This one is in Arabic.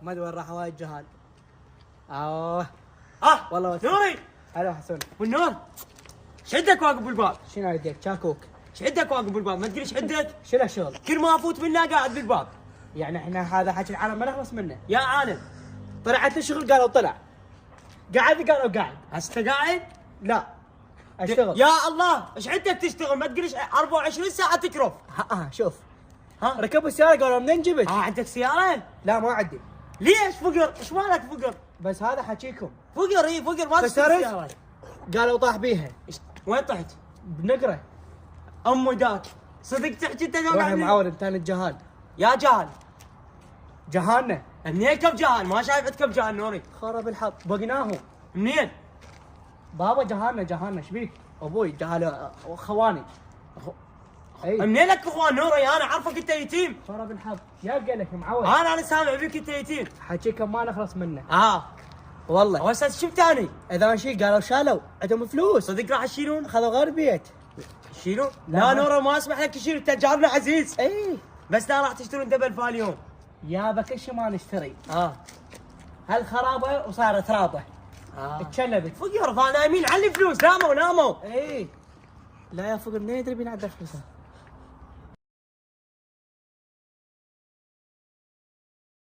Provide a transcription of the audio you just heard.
ما ادري وين راح وايد جهال. والله نوري. هلا حسون. والنور شدك واقف بالباب. شنو يديك شاكوك؟ شدك واقف بالباب، ما تدري شدك؟ شنو الشغل؟ كل ما افوت منه قاعد بالباب. يعني احنا هذا حكي العالم ما نخلص منه. يا عالم طلعت لي شغل قالوا طلع، قاعد قالوا قاعد. هسه قاعد؟ لا اشتغل. يا الله ايش عندك تشتغل؟ ما تقوليش 24 ساعه تكرف. شوف ها ركبوا السياره قالوا منين جبت؟ عندك سياره؟ لا ما عندي. ليش فقر؟ ايش مالك فقر؟ بس هذا حكيكم. فقر اي فقر ما تشتري خسرت؟ سياره. قالوا طاح بيها. وين طحت؟ بنقره. امي داك صدق تحكي انت روح يا معود انت الجهال. يا جهل جهالنا منين كم جهل؟ ما شايف عندكم جهل نوري. خرب الحظ بقناهم. منين؟ بابا جهالنا ايش بيك؟ ابوي جهال خواني. اي منين لك اخوان نوري؟ انا عارفك انت يتيم. خرب الحظ يا قلك معود. انا سامع بيك انت يتيم. حكيكم ما نخلص منه. والله وهسه شو ثاني؟ اذا شيء قالوا شالوا عندهم فلوس. صدق راح يشيلون؟ اخذوا غير بيت. يشيلون؟ لا نورا ما اسمح لك تشيل، انت جارنا عزيز. اي بس لا راح تشترون دبل فاليوم. يابا كل شيء ما نشتري. هالخرابه وصارت رابه. اتشلبت. فقر نايمين على الفلوس، ناموا. اي لا يا فقر منين يدري بينعدل فلوسه؟